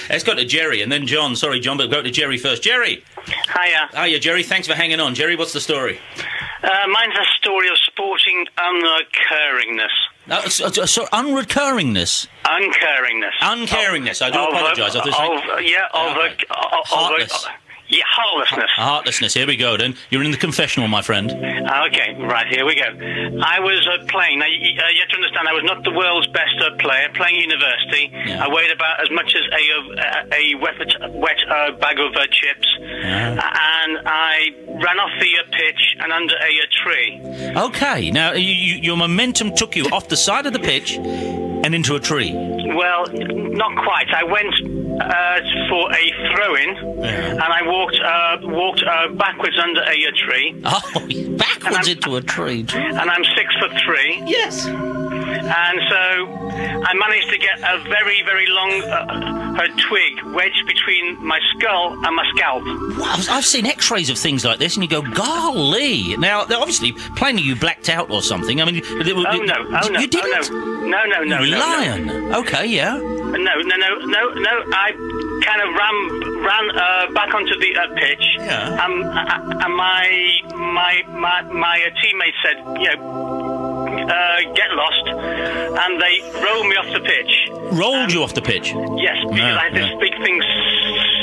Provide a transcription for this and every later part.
Let's go to Jerry and then John. Sorry, John, but go to Jerry first. Jerry! Hiya. Hiya, Jerry. Thanks for hanging on. Jerry, what's the story? Mine's a story of sporting unrecurringness. Unrecurringness? Uncaringness. Uncaringness. I do apologise. Heartlessness. Heartlessness. Here we go, then. You're in the confessional, my friend. Okay, right, here we go. I was playing. Now, you have to understand, I was not the world's best player, playing at university. Yeah. I weighed about as much as a wet bag of chips. Yeah. And I ran off the pitch and under a tree. Okay, now, your momentum took you off the side of the pitch and into a tree. Well, not quite. I went for a throw-in, and I walked backwards under a tree. Oh, backwards into a tree. And I'm 6'3". Yes. And so I managed to get a very, very long twig wedged between my skull and my scalp. Wow, I've seen X-rays of things like this, and you go, golly. Now, obviously, plainly you blacked out or something. I mean, No. You didn't? No. Lion. No. Okay, yeah. No. I kind of ran back onto the pitch. Yeah. And my teammate said, get lost, and they rolled me off the pitch. Rolled you off the pitch? Yes, because I had this big thing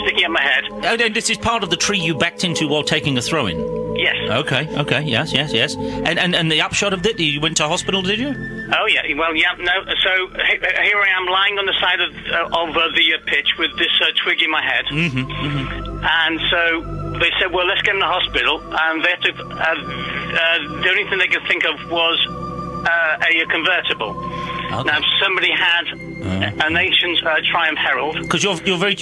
sticking up my head. Oh, then this is part of the tree you backed into while taking a throw-in? Yes. Okay, yes. And the upshot of it, you went to hospital, did you? Oh, yeah, well, yeah, no, so here I am lying on the side of the pitch with this twig in my head. And so they said, well, let's get in the hospital, and they had to, the only thing they could think of was a convertible. Okay. Now, somebody had an ancient Triumph Herald. Because you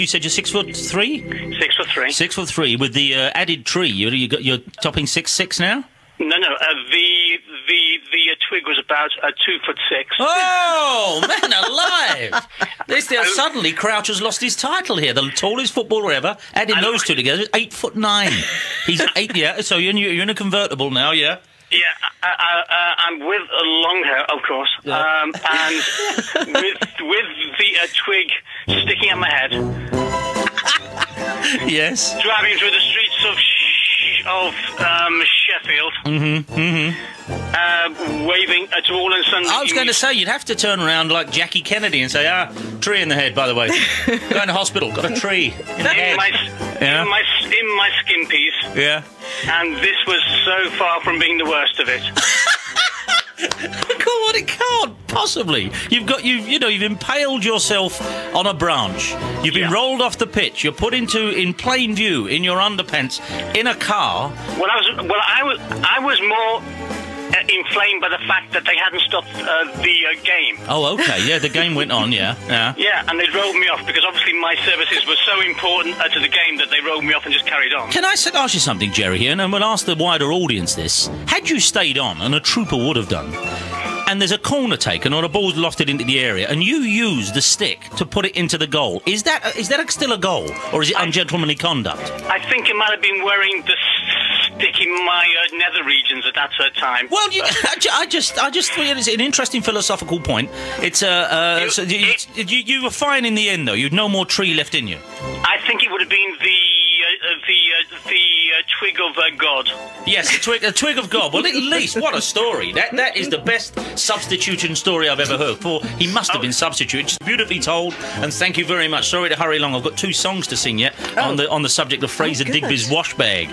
said you're 6'3"? 6'3". 6'3", with the added tree. You're topping 6'6" now? No, the twig was about 2'6". Oh, man alive! Suddenly Crouch has lost his title here. The tallest footballer ever. Adding those two together is 8'9". He's 8, yeah. So you're in a convertible now, yeah. Yeah, I'm with long hair, of course, and with the twig sticking at my head. Yes. Driving through the streets of Sheffield. Waving at all and sundry. I was going to say, you'd have to turn around like Jackie Kennedy and say, tree in the head, by the way. Going to hospital, got a tree in the head. In my skin piece. Yeah. And this was so far from being the worst of it. Come on, it can't possibly. You've impaled yourself on a branch. You've been rolled off the pitch. You're put in plain view in your underpants in a car. Well, I was more inflamed by the fact that they hadn't stopped the game. Oh, okay, yeah, the game went on, yeah. Yeah, and they rolled me off because obviously my services were so important to the game that they rolled me off and just carried on. Can I ask you something, Jerry, here, and we'll ask the wider audience this. Had you stayed on, and a trooper would have done, and there's a corner taken or a ball's lofted into the area, and you use the stick to put it into the goal, is that still a goal, or is it ungentlemanly conduct? I think it might have been wearing the stick in my nether regions at that time. Well, I just thought it's an interesting philosophical point. It's you were fine in the end, though. You'd no more tree left in you. I think it would have been the twig of God. Yes, a twig of God. Well, at least, what a story. That is the best substitution story I've ever heard. For he must have been substituted. Just beautifully told, and thank you very much. Sorry to hurry along. I've got 2 songs to sing yet on the subject of Fraser Digby's wash bag.